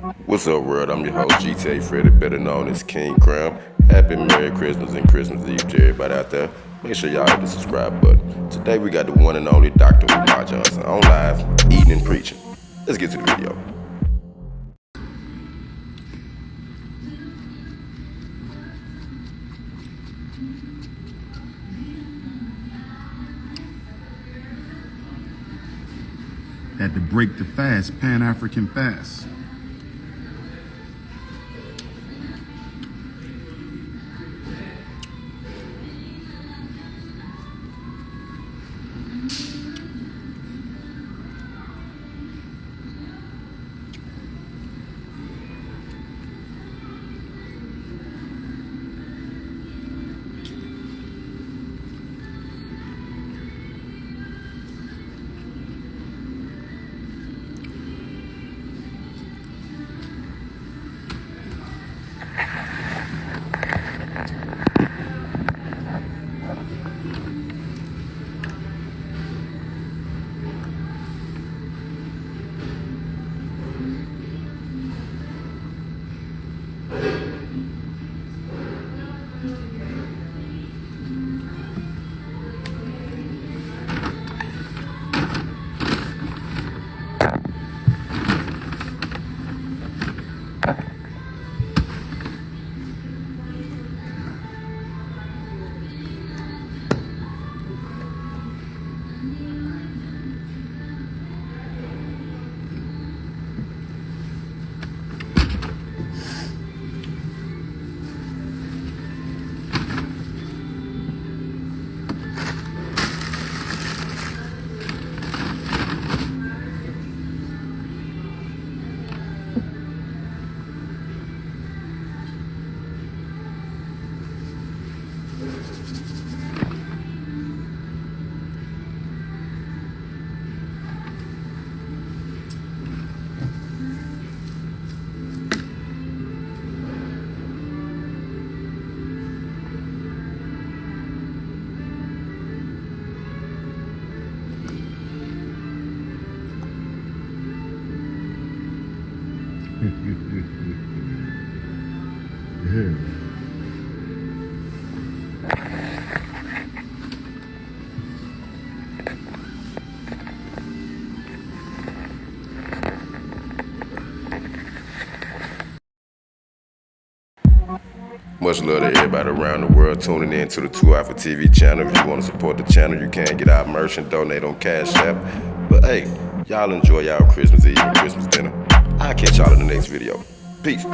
What's up, world? I'm your host, GTA Freddy, better known as King Crown. Happy Merry Christmas and Christmas Eve to everybody out there. Make sure y'all hit the subscribe button. Today we got the one and only Dr. Drumar Johnson on live, eating and preaching. Let's get to the video. Had to break the fast, Pan-African fast. Much love to everybody around the world tuning in to the 2 Alpha TV channel. If you want to support the channel, you can get our merch and donate on Cash App. But hey, y'all enjoy y'all Christmas Eve and Christmas dinner. I'll catch y'all in the next video. Peace.